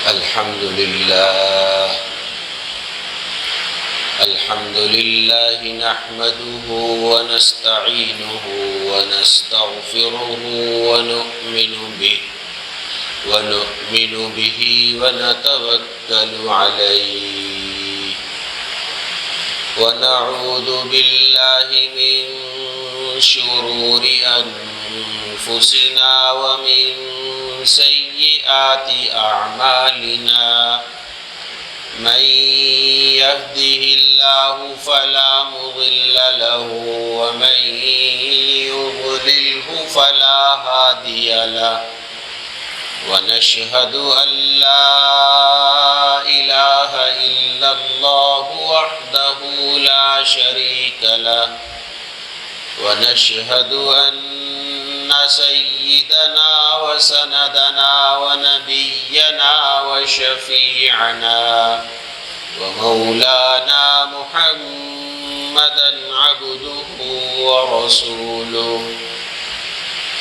الحمد لله نحمده ونستعينه ونستغفره ونؤمن به ونتوكل عليه ونعوذ بالله من شرور أنفسنا ومن سيئات أعمالنا من يهده الله فلا مضل له ومن يضلله فلا هادي له ونشهد أن لا إله إلا الله وحده لا شريك له ونشهد أن سيدنا وسندنا ونبينا وشفيعنا ومولانا محمدا عبده ورسوله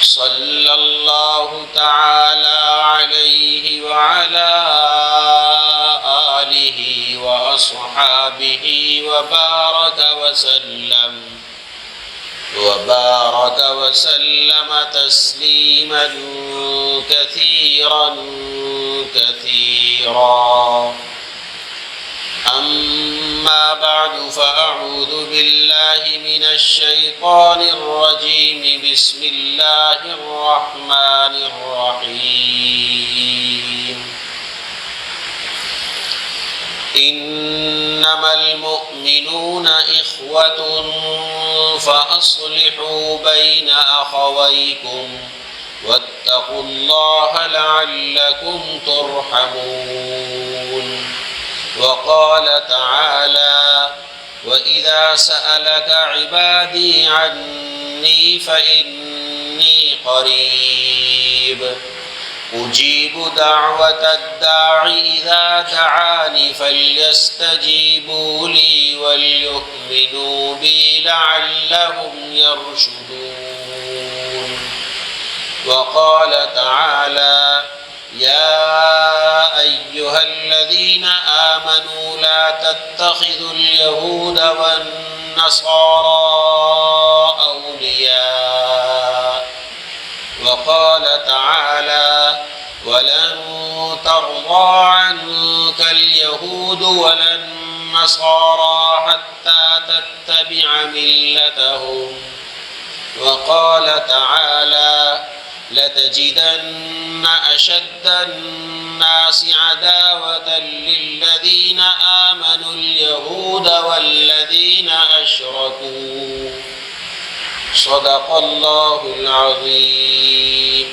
صلى الله تعالى عليه وعلى آله وأصحابه وبارك وسلم تسليما كثيرا أما بعد فأعوذ بالله من الشيطان الرجيم بسم الله الرحمن الرحيم إنما المؤمنون إخوة فأصلحوا بين أخويكم واتقوا الله لعلكم ترحمون وقال تعالى وإذا سألك عبادي عني فإني قريب أجيب دعوة الداع إذا دعاني فليستجيبوا لي وليؤمنوا بي لعلهم يرشدون وقال تعالى يا أيها الذين آمنوا لا تتخذوا اليهود والنصارى أولياء وقال تعالى ولن ترضى عنك اليهود ولا النصارى حتى تتبع ملتهم وقال تعالى لتجدن أشد الناس عداوة للذين آمنوا اليهود والذين أشركوا صدق اللہ العظیم۔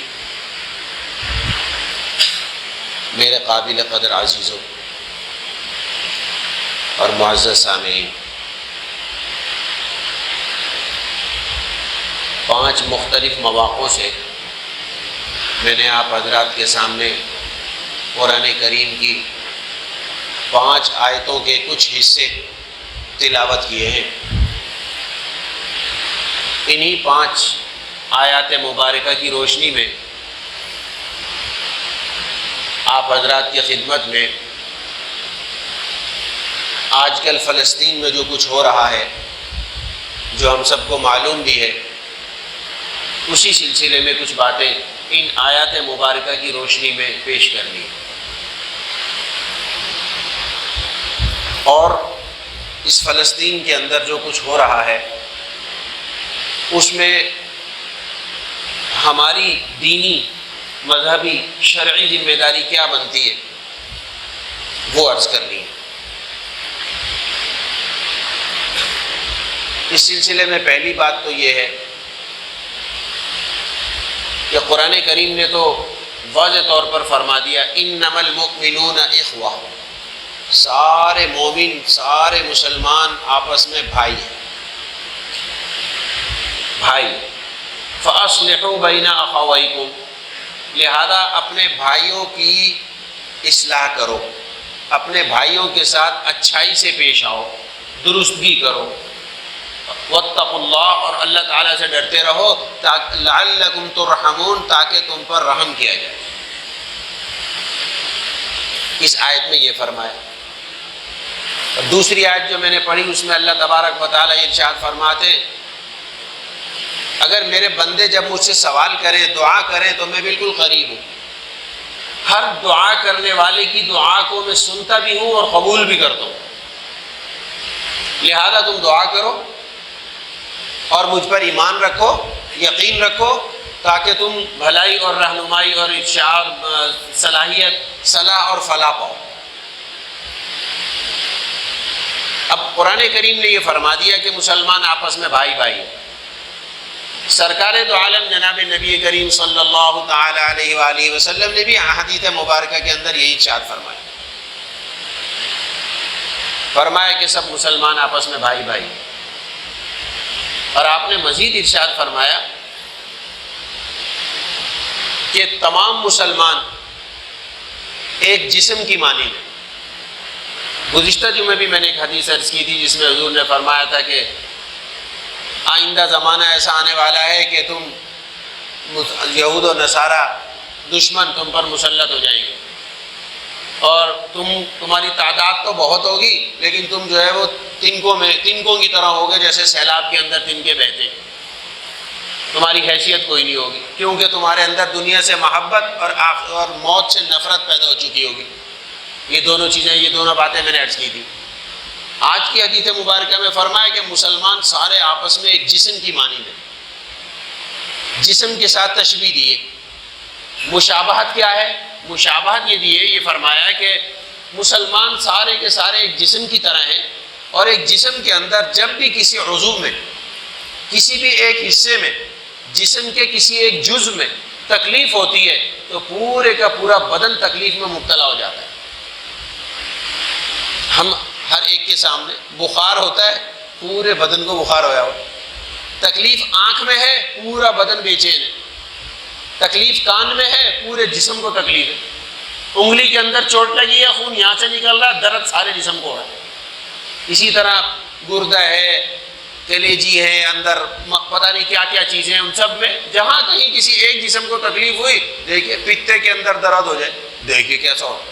میرے قابل قدر عزیزوں اور معزز سامعین، 5 مختلف مواقعوں سے میں نے آپ حضرات کے سامنے قرآن کریم کی 5 آیتوں کے کچھ حصے تلاوت کیے ہیں۔ انہی 5 آیات مبارکہ کی روشنی میں آپ حضرات کی خدمت میں آج کل فلسطین میں جو کچھ ہو رہا ہے، جو ہم سب کو معلوم بھی ہے، اسی سلسلے میں کچھ باتیں ان آیات مبارکہ کی روشنی میں پیش کرنی ہے۔ اور اس فلسطین کے اندر جو کچھ ہو رہا ہے اس میں ہماری دینی، مذہبی، شرعی ذمہ داری کیا بنتی ہے وہ عرض کرنی ہے۔ اس سلسلے میں پہلی بات تو یہ ہے کہ قرآن کریم نے تو واضح طور پر فرما دیا انما المؤمنون اخوہ، سارے مومن، سارے مسلمان آپس میں بھائی ہیں، بھائی۔ فَأَصْلِحُوا بَيْنَ أَخَوَيْكُمْ، لہذا اپنے بھائیوں کی اصلاح کرو، اپنے بھائیوں کے ساتھ اچھائی سے پیش آؤ، درستگی کرو۔ وَاتَّقُوا اللَّهَ، اور اللہ تعالیٰ سے ڈرتے رہو، لَعَلَّكُمْ تُرْحَمُونَ، تاکہ تم پر رحم کیا جائے۔ اس آیت میں یہ فرمایا. دوسری آیت جو میں نے پڑھی اس میں اللہ تبارک و تعالیٰ ارشاد فرماتے ہیں اگر میرے بندے جب مجھ سے سوال کریں دعا کریں تو میں بالکل قریب ہوں. ہر دعا کرنے والے کی دعا کو میں سنتا بھی ہوں اور قبول بھی کرتا ہوں. لہذا تم دعا کرو اور مجھ پر ایمان رکھو، یقین رکھو، تاکہ تم بھلائی اور رہنمائی اور ارشاد، صلاحیت، صلاح اور فلاح پاؤ. اب قرآن کریم نے یہ فرما دیا کہ مسلمان آپس میں بھائی بھائی ہیں. سرکار دو عالم جناب نبی کریم صلی اللہ تعالی علیہ وآلہ وسلم نے بھی احادیث مبارکہ کے اندر یہی ارشاد فرمایا کہ سب مسلمان آپس میں بھائی بھائی. اور آپ نے مزید ارشاد فرمایا کہ تمام مسلمان ایک جسم کی مانند ہیں. گزشتہ جمعے بھی میں نے ایک حدیث عرض کی تھی جس میں حضور نے فرمایا تھا کہ آئندہ زمانہ ایسا آنے والا ہے کہ تم یہود و نصارہ دشمن تم پر مسلط ہو جائیں گے اور تمہاری تعداد تو بہت ہوگی لیکن تم جو ہے وہ تنکوں کی طرح ہوگے جیسے سیلاب کے اندر تنکے بہتے ہیں. تمہاری حیثیت کوئی نہیں ہوگی کیونکہ تمہارے اندر دنیا سے محبت اور موت سے نفرت پیدا ہو چکی ہوگی. یہ دونوں چیزیں، یہ دونوں باتیں میں نے عرض کی تھی. آج کی حدیث مبارکہ میں فرمایا کہ مسلمان سارے آپس میں ایک جسم کی مانند ہیں. جسم کے ساتھ تشبیہ دیے. مشابہت کیا ہے؟ مشابہت یہ دیے، یہ فرمایا کہ مسلمان سارے کے سارے ایک جسم کی طرح ہیں اور ایک جسم کے اندر جب بھی کسی عضو میں، کسی بھی ایک حصے میں، جسم کے کسی ایک جزء میں تکلیف ہوتی ہے تو پورے کا پورا بدن تکلیف میں مبتلا ہو جاتا ہے. ہم ہر ایک کے سامنے بخار ہوتا ہے، پورے بدن کو بخار ہویا ہوا. تکلیف آنکھ میں ہے، پورا بدن بے چین ہے. تکلیف کان میں ہے، پورے جسم کو تکلیف ہے. انگلی کے اندر چوٹ لگی ہے، خون یہاں سے نکل رہا ہے، درد سارے جسم کو ہو رہا ہے. اسی طرح گردہ ہے، کلیجی ہے، اندر پتہ نہیں کیا کیا چیزیں ہیں، ان سب میں جہاں کہیں کسی ایک جسم کو تکلیف ہوئی، دیکھیے پتے کے اندر درد ہو جائے، دیکھیے کیسا ہو.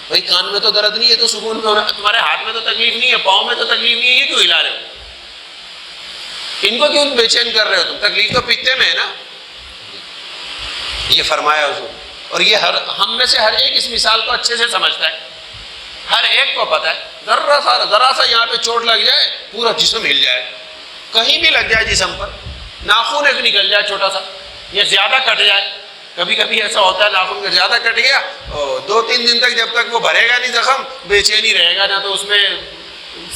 بھائی کان میں تو درد نہیں ہے تو سکون میں ہونا. تمہارے ہاتھ میں تو تکلیف نہیں ہے، پاؤں میں تو تکلیف نہیں ہے، یہ کیوں ہلا رہے ہو؟ ان کو کیوں بے چین کر رہے ہو تم؟ تکلیف تو پتے میں ہے نا. یہ فرمایا حضور. اور یہ ہم میں سے ہر ایک اس مثال کو اچھے سے سمجھتا ہے. ہر ایک کو پتہ ہے ذرا سا یہاں پہ چوٹ لگ جائے پورا جسم ہل جائے. کہیں بھی لگ جائے جسم پر، ناخن ایک نکل جائے چھوٹا سا یا زیادہ کٹ جائے. کبھی کبھی ایسا ہوتا ہے ناخن کا زیادہ کٹ گیا، 2-3 دن تک جب تک وہ بھرے گا نہیں زخم، بے چینی رہے گا. نہ تو اس میں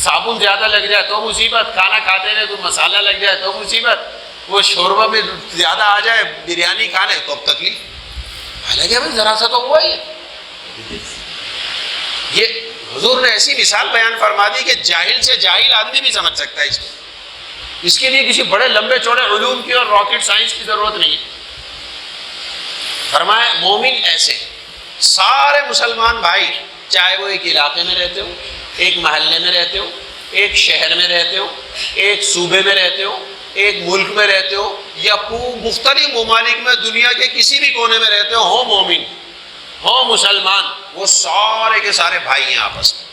صابن زیادہ لگ جائے تو مصیبت، کھانا کھاتے رہے تو مسالہ لگ جائے تو مصیبت، وہ شوربہ میں زیادہ آ جائے بریانی کھانے تو اب تکلیف. حالانکہ بھائی ذرا سا تو ہوا ہی ہے. یہ حضور نے ایسی مثال بیان فرما دی کہ جاہل سے جاہل آدمی بھی سمجھ سکتا ہے اس کو. اس کے لیے کسی بڑے لمبے چوڑے علوم کی اور راکٹ سائنس کی ضرورت نہیں ہے. فرمایا مومن ایسے سارے مسلمان بھائی، چاہے وہ ایک علاقے میں رہتے ہو، ایک محلے میں رہتے ہو، ایک شہر میں رہتے ہو، ایک صوبے میں رہتے ہو، ایک ملک میں رہتے ہو، یا مختلف ممالک میں دنیا کے کسی بھی کونے میں رہتے ہو مومن، ہو مسلمان، وہ سارے کے سارے بھائی ہیں آپس میں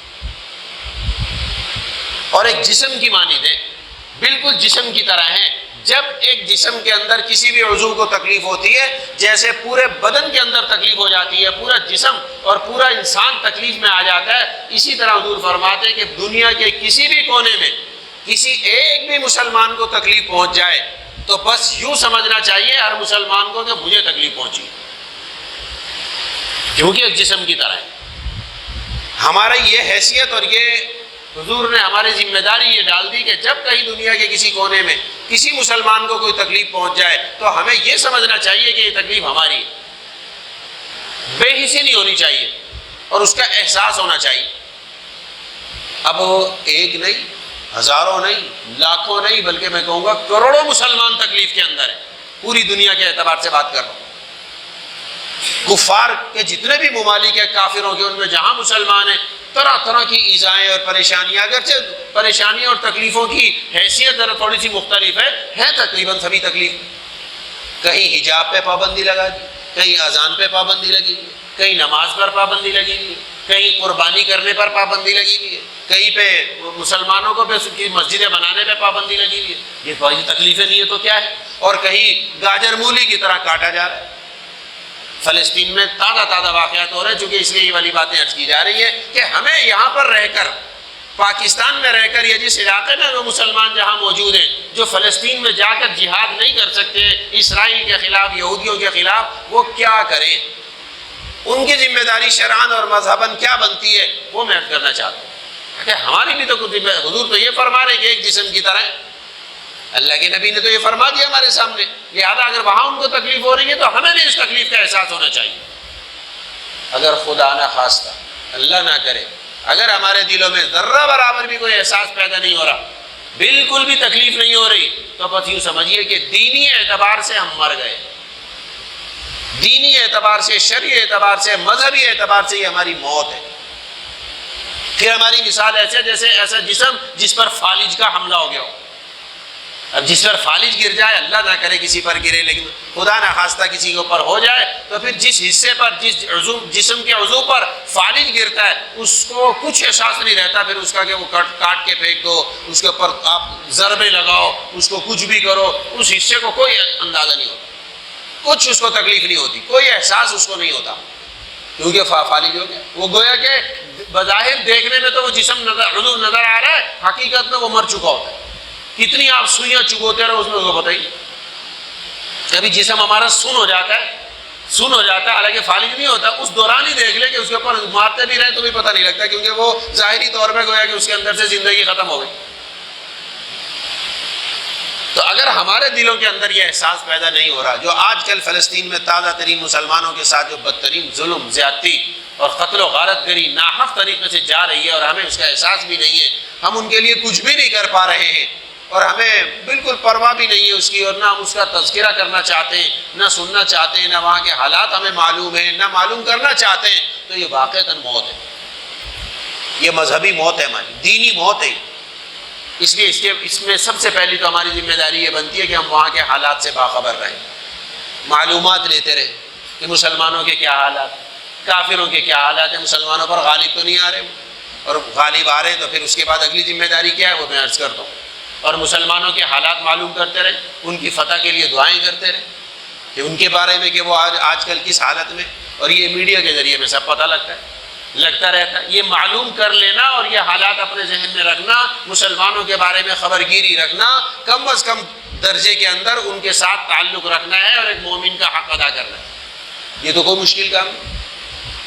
اور ایک جسم کی مانند ہیں، بالکل جسم کی طرح ہیں. جب ایک جسم کے اندر کسی بھی عضو کو تکلیف ہوتی ہے، جیسے پورے بدن کے اندر تکلیف ہو جاتی ہے، پورا جسم اور پورا انسان تکلیف میں آ جاتا ہے، اسی طرح حضور فرماتے ہیں کہ دنیا کے کسی بھی کونے میں کسی ایک بھی مسلمان کو تکلیف پہنچ جائے تو بس یوں سمجھنا چاہیے ہر مسلمان کو کہ مجھے تکلیف پہنچی، کیونکہ ایک جسم کی طرح ہے. ہمارا یہ حیثیت اور یہ حضور نے ہماری ذمہ داری یہ ڈال دی کہ جب کہیں دنیا کے کسی کونے میں کسی مسلمان کو کوئی تکلیف پہنچ جائے تو ہمیں یہ سمجھنا چاہیے کہ یہ تکلیف ہماری ہے. بے حسی نہیں ہونی چاہیے اور اس کا احساس ہونا چاہیے. اب ایک نہیں، ہزاروں نہیں، لاکھوں نہیں، بلکہ میں کہوں گا کروڑوں مسلمان تکلیف کے اندر ہیں. پوری دنیا کے اعتبار سے بات کر رہا ہوں. کفار کے جتنے بھی ممالک ہیں کافروں کے، ان میں جہاں مسلمان ہیں طرح طرح کی ایذائیں اور پریشانیاں، اگرچہ پریشانیوں اور تکلیفوں کی حیثیت ذرا تھوڑی سی مختلف ہے تقریباً سبھی تکلیف. کہیں حجاب پہ پابندی لگا دی، کہیں اذان پہ پابندی لگی، کہیں نماز پر پابندی لگی، کہیں قربانی کرنے پر پابندی لگی ہوئی ہے، کہیں پہ مسلمانوں کو مسجدیں بنانے پہ پابندی لگی ہوئی ہے، یہ کوئی تکلیفیں نہیں ہے تو کیا ہے، اور کہیں گاجر مولی کی طرح کاٹا جا رہا ہے۔ فلسطین میں تازہ واقعات ہو رہے ہیں، چونکہ اس لیے یہ والی باتیں عرض کی جا رہی ہیں کہ ہمیں یہاں پر رہ کر، پاکستان میں رہ کر، یا جس علاقے میں وہ مسلمان جہاں موجود ہیں، جو فلسطین میں جا کر جہاد نہیں کر سکتے اسرائیل کے خلاف، یہودیوں کے خلاف، وہ کیا کریں، ان کی ذمہ داری شرعاً اور مذہباً کیا بنتی ہے، وہ میں عرض کرنا چاہتا ہوں کہ ہماری بھی تو کچھ، حضور تو یہ فرما رہے کہ ایک جسم کی طرح ہے، اللہ کے نبی نے تو یہ فرما دیا ہمارے سامنے، لہذا اگر وہاں ان کو تکلیف ہو رہی ہے تو ہمیں بھی اس تکلیف کا احساس ہونا چاہیے۔ اگر خدا نہ خواستہ، اللہ نہ کرے، اگر ہمارے دلوں میں ذرہ برابر بھی کوئی احساس پیدا نہیں ہو رہا، بالکل بھی تکلیف نہیں ہو رہی، تو بس یوں سمجھیے کہ دینی اعتبار سے ہم مر گئے، دینی اعتبار سے، شرعی اعتبار سے، مذہبی اعتبار سے یہ ہماری موت ہے۔ پھر ہماری مثال ایسے جیسے ایسا جسم جس پر فالج کا حملہ ہو گیا ہو، اب جس پر فالج گر جائے، اللہ نہ کرے کسی پر گرے، لیکن خدا نہ خواستہ کسی کے اوپر ہو جائے، تو پھر جس حصے پر، جس جسم کے عضو پر فالج گرتا ہے، اس کو کچھ احساس نہیں رہتا پھر اس کا کہ وہ کاٹ کے پھینک دو، اس کے اوپر آپ ضربے لگاؤ، اس کو کچھ بھی کرو، اس حصے کو کوئی اندازہ نہیں ہوتا، کچھ اس کو تکلیف نہیں ہوتی، کوئی احساس اس کو نہیں ہوتا، کیونکہ فالج ہو گیا۔ وہ گویا کہ بظاہر دیکھنے میں تو وہ جسم عضو نظر آ رہا ہے، حقیقت میں وہ مر چکا ہوتا ہے۔ کتنی آپ سوئیاں چگوتے رہو اس میں بتائیے، کبھی جسم ہمارا سن ہو جاتا ہے، حالانکہ فالج نہیں ہوتا، اس دوران ہی دیکھ لے کہ اس کے اوپر مارتے بھی رہے تو بھی پتہ نہیں لگتا، کیونکہ وہ ظاہری طور پہ گویا کہ اس کے اندر سے زندگی ختم ہو گئی۔ تو اگر ہمارے دلوں کے اندر یہ احساس پیدا نہیں ہو رہا، جو آج کل فلسطین میں تازہ ترین مسلمانوں کے ساتھ جو بدترین ظلم، زیادتی اور قتل و غارت گری ناحق طریقے سے جا رہی ہے، اور ہمیں اس کا احساس بھی نہیں ہے، ہم ان کے لیے کچھ بھی نہیں کر پا رہے ہیں، اور ہمیں بالکل پرواہ بھی نہیں ہے اس کی، اور نہ ہم اس کا تذکرہ کرنا چاہتے ہیں، نہ سننا چاہتے ہیں، نہ وہاں کے حالات ہمیں معلوم ہیں، نہ معلوم کرنا چاہتے ہیں، تو یہ واقعتاً موت ہے، یہ مذہبی موت ہے، ہماری دینی موت ہے۔ اس لیے اس میں سب سے پہلی تو ہماری ذمہ داری یہ بنتی ہے کہ ہم وہاں کے حالات سے باخبر رہیں، معلومات لیتے رہیں کہ مسلمانوں کے کیا حالات، کافروں کے کیا حالات ہیں، مسلمانوں پر غالب تو نہیں آ رہے، اور غالب آ رہے ہیں تو پھر اس کے بعد اگلی ذمہ داری کیا ہے وہ میں عرض کرتا ہوں، اور مسلمانوں کے حالات معلوم کرتے رہیں، ان کی فتح کے لیے دعائیں کرتے رہیں کہ ان کے بارے میں کہ وہ آج کل کس حالت میں، اور یہ میڈیا کے ذریعے میں سب پتہ لگتا رہتا ہے، یہ معلوم کر لینا اور یہ حالات اپنے ذہن میں رکھنا، مسلمانوں کے بارے میں خبر گیری رکھنا، کم از کم درجے کے اندر ان کے ساتھ تعلق رکھنا ہے اور ایک مومن کا حق ادا کرنا ہے۔ یہ تو کوئی مشکل کام نہیں،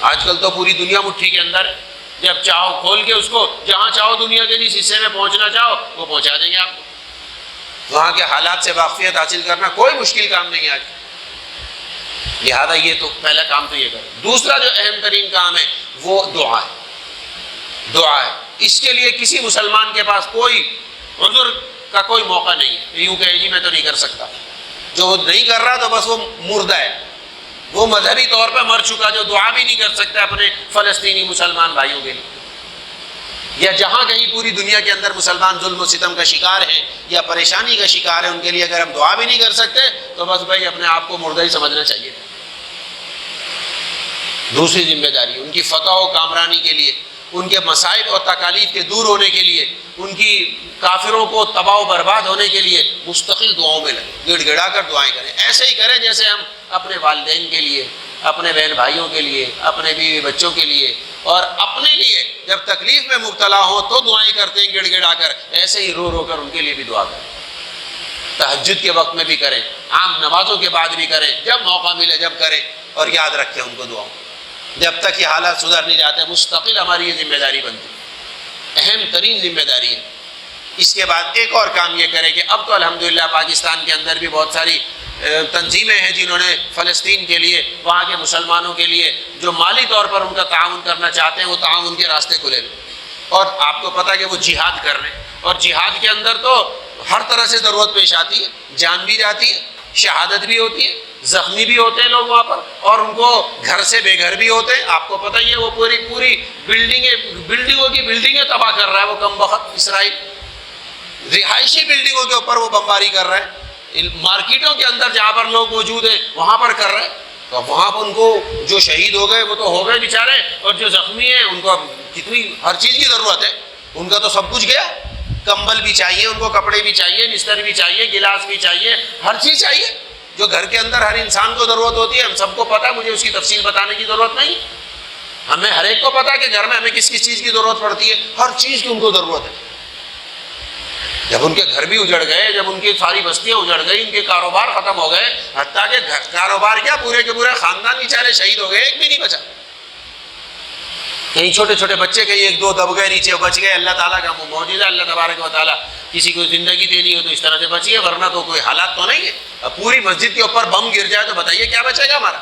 آج کل تو پوری دنیا مٹھی کے اندر ہے، جب چاہو کھول کے اس کو جہاں چاہو دنیا کے جس حصے میں پہنچنا چاہو وہ پہنچا دیں گے آپ کو، وہاں کے حالات سے واقفیت حاصل کرنا کوئی مشکل کام نہیں ہے آج، لہذا یہ تو پہلا کام تو یہ کریں۔ دوسرا جو اہم ترین کام ہے وہ دعا ہے، اس کے لیے کسی مسلمان کے پاس کوئی عذر کا کوئی موقع نہیں ہے، یوں کہ جی میں تو نہیں کر سکتا، جو نہیں کر رہا تو بس وہ مردہ ہے، وہ مذہبی طور پہ مر چکا، جو دعا بھی نہیں کر سکتا اپنے فلسطینی مسلمان بھائیوں کے لیے، یا جہاں کہیں پوری دنیا کے اندر مسلمان ظلم و ستم کا شکار ہیں یا پریشانی کا شکار ہیں، ان کے لیے اگر ہم دعا بھی نہیں کر سکتے تو بس بھائی اپنے آپ کو مردہ ہی سمجھنا چاہیے۔ دوسری ذمہ داری ان کی فتح و کامرانی کے لیے، ان کے مصائب اور تکالیف کے دور ہونے کے لیے، ان کی کافروں کو تباہ و برباد ہونے کے لیے مستقل دعاؤں میں لگیں، گڑ گڑا کر دعائیں کریں، ایسے ہی کریں جیسے ہم اپنے والدین کے لیے، اپنے بہن بھائیوں کے لیے، اپنے بیوی بچوں کے لیے اور اپنے لیے جب تکلیف میں مبتلا ہوں تو دعائیں کرتے ہیں گڑ گڑا کر، ایسے ہی رو رو کر ان کے لیے بھی دعا کریں، تہجد کے وقت میں بھی کریں، عام نمازوں کے بعد بھی کریں، جب موقع ملے جب کریں، اور یاد رکھیں ان کو دعاؤں، جب تک یہ حالات سدھر نہیں جاتے مستقل ہماری یہ ذمہ داری بنتی ہے، اہم ترین ذمہ داری ہے۔ اس کے بعد ایک اور کام یہ کرے کہ اب تو الحمدللہ پاکستان کے اندر بھی بہت ساری تنظیمیں ہیں جنہوں نے فلسطین کے لیے، وہاں کے مسلمانوں کے لیے جو مالی طور پر ان کا تعاون کرنا چاہتے ہیں وہ تعاون کے راستے کھلے ہوئے، اور آپ کو پتہ کہ وہ جہاد کر رہے ہیں، اور جہاد کے اندر تو ہر طرح سے ضرورت پیش آتی ہے، جان بھی جاتی ہے، شہادت بھی ہوتی ہے، زخمی بھی ہوتے ہیں لوگ وہاں پر، اور ان کو گھر سے بے گھر بھی ہوتے ہیں۔ آپ کو پتہ ہی ہے وہ پوری بلڈنگوں کی بلڈنگیں تباہ کر رہا ہے وہ کم بخت اسرائیل، رہائشی بلڈنگوں کے اوپر وہ بمباری کر رہا ہے، مارکیٹوں کے اندر جہاں پر لوگ موجود ہیں وہاں پر کر رہے ہیں، تو وہاں پر ان کو جو شہید ہو گئے وہ تو ہو گئے بیچارے، اور جو زخمی ہیں ان کو کتنی ہر چیز کی ضرورت ہے، ان کا تو سب کچھ گیا، کمبل بھی چاہیے ان کو، کپڑے بھی چاہیے، بستر بھی چاہیے، گلاس بھی چاہیے، ہر چیز چاہیے جو گھر کے اندر ہر انسان کو ضرورت ہوتی ہے. ہم سب کو پتہ، مجھے اس کی تفصیل بتانے کی ضرورت نہیں، ہمیں ہر ایک کو پتا کہ گھر میں ہمیں کس کس چیز کی ضرورت پڑتی ہے، ہر چیز کی ان کو ضرورت ہے. جب ان کے گھر بھی اجڑ گئے، جب ان کی ساری بستیاں اجڑ گئی، ان کے کاروبار ختم ہو گئے، حتیٰ کہ کاروبار کیا پورے کے پورے خاندان بیچارے شہید ہو گئے، ایک بھی نہیں بچا. کہیں چھوٹے چھوٹے بچے کہیں ایک دو دب گئے نیچے، بچ گئے. اللہ تعالیٰ کا معجزہ، اللہ تبارک و تعالیٰ کسی کو زندگی دینی ہو تو اس طرح سے بچ گئے، ورنہ تو کوئی حالات تو نہیں ہے. اب پوری مسجد کے اوپر بم گر جائے تو بتائیے کیا بچے گا ہمارا.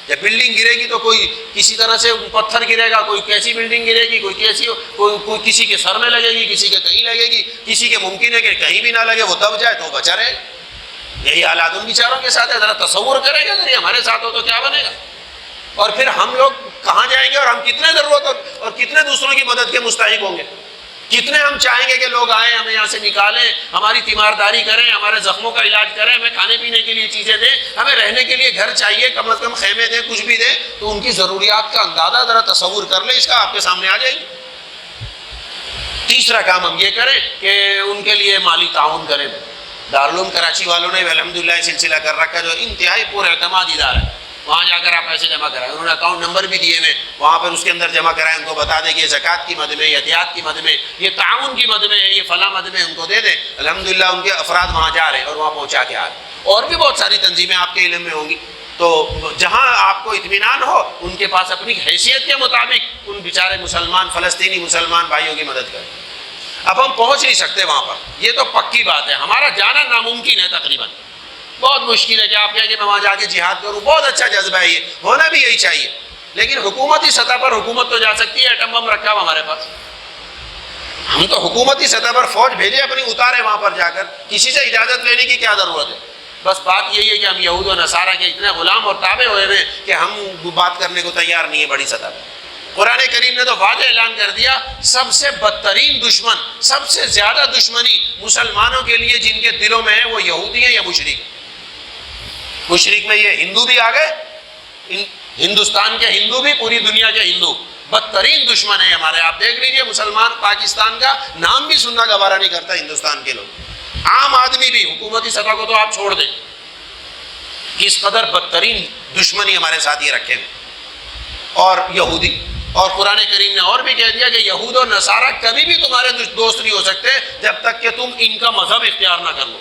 جب بلڈنگ گرے گی تو کوئی کسی طرح سے پتھر گرے گا، کوئی کیسی بلڈنگ گرے گی، کوئی کیسی، کوئی کسی کے سر میں لگے گی، کسی کے کہیں لگے گی، کسی کے ممکن ہے کہ کہیں بھی نہ لگے، وہ دب جائے تو بچا رہے. یہی حالات ان بیچاروں کے ساتھ ہے. ذرا تصور کریں گے اگر یہ ہمارے ساتھ ہو تو کیا بنے گا. اور پھر ہم لوگ کہاں جائیں گے، اور ہم کتنے ضرورت اور کتنے دوسروں کی مدد کے مستحق ہوں گے. کتنے ہم چاہیں گے کہ لوگ آئیں، ہمیں یہاں سے نکالیں، ہماری تیمارداری کریں، ہمارے زخموں کا علاج کریں، ہمیں کھانے پینے کے لیے چیزیں دیں، ہمیں رہنے کے لیے گھر چاہیے، کم از کم خیمے دیں، کچھ بھی دیں. تو ان کی ضروریات کا اندازہ ذرا تصور کر لیں، اس کا آپ کے سامنے آ جائے گی. تیسرا کام ہم یہ کریں کہ ان کے لیے مالی تعاون کریں. دارالعلوم کراچی والوں نے الحمدللہ یہ سلسلہ کر رکھا جو انتہائی پر اعتماد ادارہ ہے. وہاں جا کر آپ پیسے جمع کرائیں، انہوں نے اکاؤنٹ نمبر بھی دیے ہوئے، وہاں پر اس کے اندر جمع کرائیں، ان کو بتا دیں کہ یہ زکوٰۃ کی مد میں، یہ احتیاط کی مد میں، یہ تعاون کی مد میں ہے، یہ فلاں مد میں، ان کو دے دیں. الحمدللہ ان کے افراد وہاں جا رہے ہیں اور وہاں پہنچا کے آ رہے ہیں. اور بھی بہت ساری تنظیمیں آپ کے علم میں ہوں گی. تو جہاں آپ کو اطمینان ہو ان کے پاس اپنی حیثیت کے مطابق ان بیچارے مسلمان، فلسطینی مسلمان بھائیوں کی مدد کریں. اب ہم پہنچ نہیں سکتے وہاں پر، یہ تو پکی بات ہے، ہمارا جانا ناممکن ہے تقریباً. بہت مشکل ہے کہ آپ کہیں کہ میں وہاں جا کے جہاد کروں. بہت اچھا جذبہ ہے، یہ ہونا بھی یہی چاہیے. لیکن حکومتی سطح پر حکومت تو جا سکتی ہے، ایٹم بم رکھا ہوا ہمارے پاس. ہم تو حکومتی سطح پر فوج بھیجے اپنی، اتارے وہاں پر جا کر. کسی سے اجازت لینے کی کیا ضرورت ہے. بس بات یہی ہے کہ ہم یہود و نصارہ کے اتنے غلام اور تابع ہوئے ہوئے کہ ہم بات کرنے کو تیار نہیں ہے بڑی سطح پر. قرآن کریم نے تو واضح اعلان کر دیا، سب سے بدترین دشمن، سب سے زیادہ دشمنی مسلمانوں کے لیے جن کے دلوں میں ہے وہ یہودی ہیں یا مشرک. مشرک میں یہ ہندو بھی آ گئے، ہندوستان کے ہندو بھی، پوری دنیا کے ہندو بدترین دشمن ہے ہمارے. آپ دیکھ لیجئے مسلمان پاکستان کا نام بھی سننا گوارا نہیں کرتا ہندوستان کے لوگ. عام آدمی بھی، حکومتی سطح کو تو آپ چھوڑ دیں، کس قدر بدترین دشمنی ہمارے ساتھ یہ رکھے ہیں. اور یہودی، اور قرآن کریم نے اور بھی کہہ دیا کہ یہود اور نصارہ کبھی بھی تمہارے دوست نہیں ہو سکتے جب تک کہ تم ان کا مذہب اختیار نہ کر لو.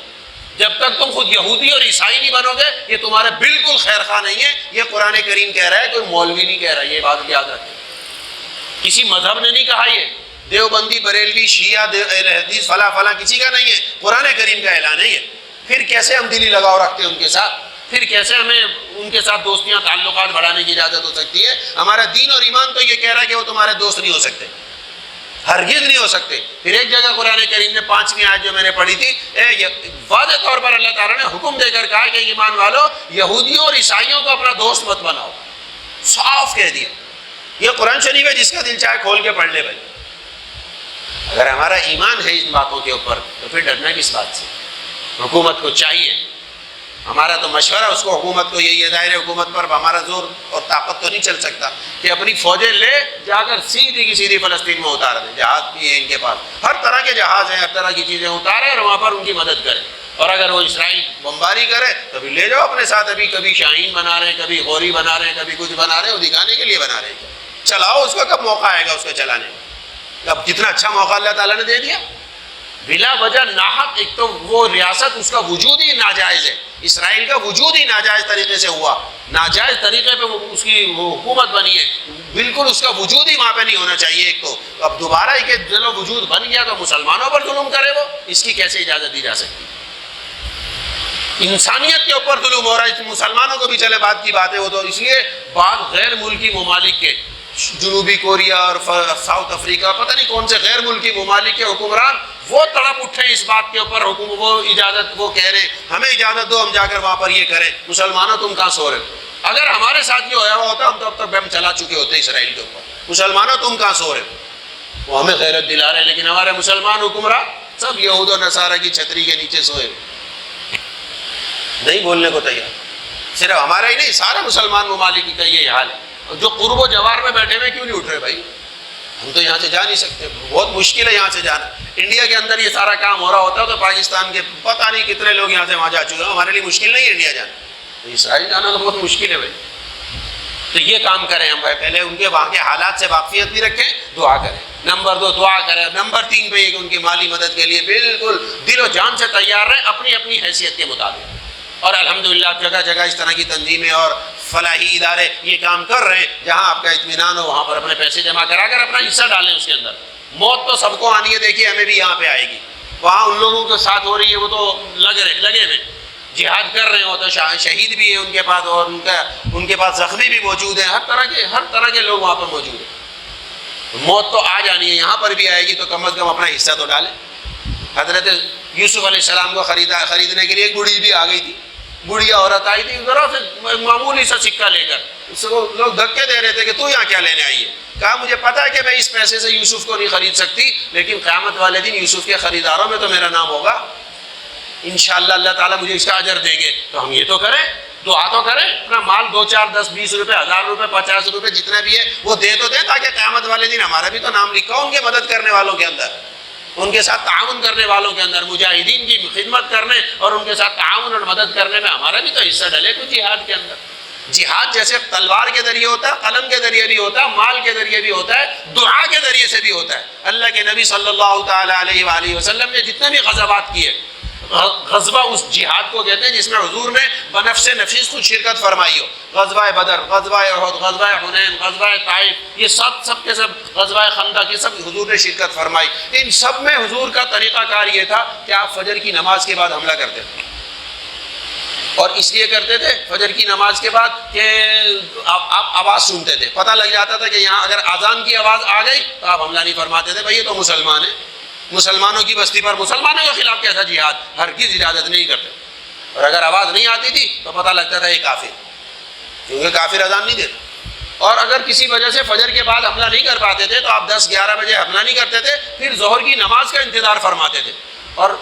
جب تک تم خود یہودی اور عیسائی نہیں بنو گے یہ تمہارے بالکل خیر خواہ نہیں ہے. یہ قرآن کریم کہہ رہا ہے، کوئی مولوی نہیں کہہ رہا. یہ بات یاد رکھیں، کسی مذہب نے نہیں کہا. یہ دیوبندی، بریلوی، شیعہ، حدیث، فلاں فلاں کسی کا نہیں ہے، قرآن کریم کا اعلان ہے یہ. پھر کیسے ہم دلی لگاؤ رکھتے ہیں ان کے ساتھ، پھر کیسے ہمیں ان کے ساتھ دوستیاں تعلقات بڑھانے کی اجازت ہو سکتی ہے. ہمارا دین اور ایمان تو یہ کہہ رہا ہے کہ وہ تمہارے دوست نہیں ہو سکتے، ہرگز نہیں ہو سکتے. پھر ایک جگہ قرآن کریم نے 5ویں آیت جو میں نے پڑھی تھی، واضح طور پر اللہ تعالیٰ نے حکم دے کر کہا کہ ایمان والو یہودیوں اور عیسائیوں کو اپنا دوست مت بناؤ. صاف کہہ دیا. یہ قرآن شریف ہے، جس کا دل چاہے کھول کے پڑھ لے بھائی. اگر ہمارا ایمان ہے ان باتوں کے اوپر تو پھر ڈرنا کس بات سے. حکومت کو چاہیے، ہمارا تو مشورہ اس کو، حکومت کو یہی ہے، ظاہر حکومت پر ہمارا زور اور طاقت تو نہیں چل سکتا کہ اپنی فوجیں لے جا کر سیدھی کی سیدھی فلسطین میں اتار دیں. جہاز بھی ہے ان کے پاس، ہر طرح کے جہاز ہیں، ہر طرح کی چیزیں اتاریں اور وہاں پر ان کی مدد کریں. اور اگر وہ اسرائیل بمباری کرے تو بھی لے جاؤ اپنے ساتھ. ابھی کبھی شاہین بنا رہے ہیں، کبھی غوری بنا رہے ہیں، کبھی کچھ بنا رہے ہیں، وہ دکھانے کے لیے بنا رہے ہیں. چلاؤ اس کا، کب موقع آئے گا اس کو چلانے کا. اب کتنا اچھا موقع اللہ تعالیٰ نے دے دیا بلا وجہ ناحق. ایک تو وہ ریاست، اس کا وجود ہی ناجائز ہے. اسرائیل کا وجود ہی ناجائز طریقے سے ہوا، ناجائز طریقے پہ اس کی وہ حکومت بنی ہے. بالکل اس کا وجود ہی وہاں پہ نہیں ہونا چاہیے. ایک تو اب دوبارہ ہی کہ چلو وجود بن گیا تو مسلمانوں پر ظلم کرے وہ، اس کی کیسے اجازت دی جا سکتی. انسانیت کے اوپر ظلم ہو رہا ہے. مسلمانوں کو بھی چلے بات کی بات ہے وہ تو، اس لیے بعض غیر ملکی ممالک کے، جنوبی کوریا اور ساؤتھ افریقہ، پتہ نہیں کون سے غیر ملکی ممالک کے حکمران وہ تڑپ اٹھے اس بات کے اوپر، وہ اجازت، وہ کہہ رہے ہیں ہمیں اجازت دو ہم جا کر وہاں پر یہ کریں. مسلمانوں تم کہاں سو رہے ہو. اگر ہمارے ساتھ یہ ہوا ہوتا ہم تو اب تک بم چلا چکے ہوتے اسرائیل کے اوپر. مسلمانوں تم کہاں سو رہے ہو. وہ ہمیں غیرت دلا رہے ہیں، لیکن ہمارے مسلمان حکمران سب یہود و نصارہ کی چھتری کے نیچے سوئے، نہیں بولنے کو تیار. صرف ہمارا ہی نہیں، سارے مسلمان ممالک کا یہ حال ہے. جو قرب و جوار میں بیٹھے ہوئے کیوں نہیں اٹھ رہے بھائی؟ ہم تو یہاں سے جا نہیں سکتے، بہت مشکل ہے یہاں سے جانا. انڈیا کے اندر یہ سارا کام ہو رہا ہوتا تو پاکستان کے پتہ نہیں کتنے لوگ یہاں سے وہاں جا چکے ہیں. ہمارے لیے مشکل نہیں ہے انڈیا جانا، اسرائیل جانا تو بہت مشکل ہے بھائی. تو یہ کام کریں ہم بھائی، پہلے ان کے وہاں کے حالات سے واقفیت بھی رکھیں، دعا کریں. نمبر 2 دعا کریں. نمبر 3 پہ یہ کہ ان کی مالی مدد کے لیے بالکل دل و جان سے تیار رہیں اپنی اپنی حیثیت کے مطابق. اور الحمدللہ جگہ جگہ اس طرح کی تنظیمیں اور فلاحی ادارے یہ کام کر رہے ہیں. جہاں آپ کا اطمینان ہو وہاں پر اپنے پیسے جمع کرا کر اپنا حصہ ڈالیں اس کے اندر. موت تو سب کو آنی ہے، دیکھیے ہمیں بھی یہاں پہ آئے گی. وہاں ان لوگوں کے ساتھ ہو رہی ہے وہ تو لگے ہوئے جہاد کر رہے ہیں، وہ تو شہید بھی ہے ان کے پاس، اور ان کے پاس زخمی بھی موجود ہیں. ہر طرح کے لوگ وہاں پر موجود ہیں. موت تو آ جانی ہے، یہاں پر بھی آئے گی، تو کم از کم اپنا حصہ تو ڈالیں. حضرت یوسف علیہ السلام کو خریدنے کے لیے ایک بوڑھی بھی آ گئی تھی. بوڑھیا عورت آئی تھی ذرا سے معمولی سا سکہ لے کر. اس کو لوگ دھکے دے رہے تھے کہ تو یہاں کیا لینے آئی ہے. کہا مجھے پتا ہے کہ میں اس پیسے سے یوسف کو نہیں خرید سکتی، لیکن قیامت والے دن یوسف کے خریداروں میں تو میرا نام ہوگا. انشاءاللہ اللہ تعالیٰ مجھے اس کا اجر دیں گے. تو ہم یہ تو کریں، دعا تو کریں، اپنا مال 2 4 10 20 روپے 1000 روپے 50 روپے جتنا بھی ہے وہ دے تو دیں، تاکہ قیامت والے دن ہمارا بھی تو نام لکھا ہو ان کے مدد کرنے والوں کے اندر، ان کے ساتھ تعاون کرنے والوں کے اندر، مجاہدین کی خدمت کرنے اور ان کے ساتھ تعاون اور مدد کرنے میں ہمارا بھی تو حصہ ڈلے کچھ جہاد کے اندر. جہاد جیسے تلوار کے ذریعے ہوتا ہے، قلم کے ذریعے بھی ہوتا ہے، مال کے ذریعے بھی ہوتا ہے، دعا کے ذریعے سے بھی ہوتا ہے. اللہ کے نبی صلی اللہ تعالی علیہ وآلہ وسلم نے جتنے بھی غزوات کیے، غزوہ اس جہاد کو کہتے ہیں جس میں حضور نے بنفس نفیس خود شرکت فرمائی ہو. غزوہ بدر، غزوہ احد، غزوہ حنین، غزوہ طائف، یہ سب کے سب، غزوہ خندق، یہ سب حضور نے شرکت فرمائی. ان سب میں حضور کا طریقہ کار یہ تھا کہ آپ فجر کی نماز کے بعد حملہ کرتے تھے. اور اس لیے کرتے تھے فجر کی نماز کے بعد کہ آپ آواز سنتے تھے، پتہ لگ جاتا تھا کہ یہاں اگر اذان کی آواز آ گئی تو آپ حملہ نہیں فرماتے تھے. بھائی یہ تو مسلمان ہیں، مسلمانوں کی بستی پر مسلمانوں کے خلاف کیسا جہاد، ہرگز اجازت نہیں کرتے. اور اگر آواز نہیں آتی تھی تو پتہ لگتا تھا یہ کافر، کیونکہ کافر اذان نہیں دیتا. اور اگر کسی وجہ سے فجر کے بعد حملہ نہیں کر پاتے تھے تو آپ 10 11 بجے حملہ نہیں کرتے تھے، پھر ظہر کی نماز کا انتظار فرماتے تھے. اور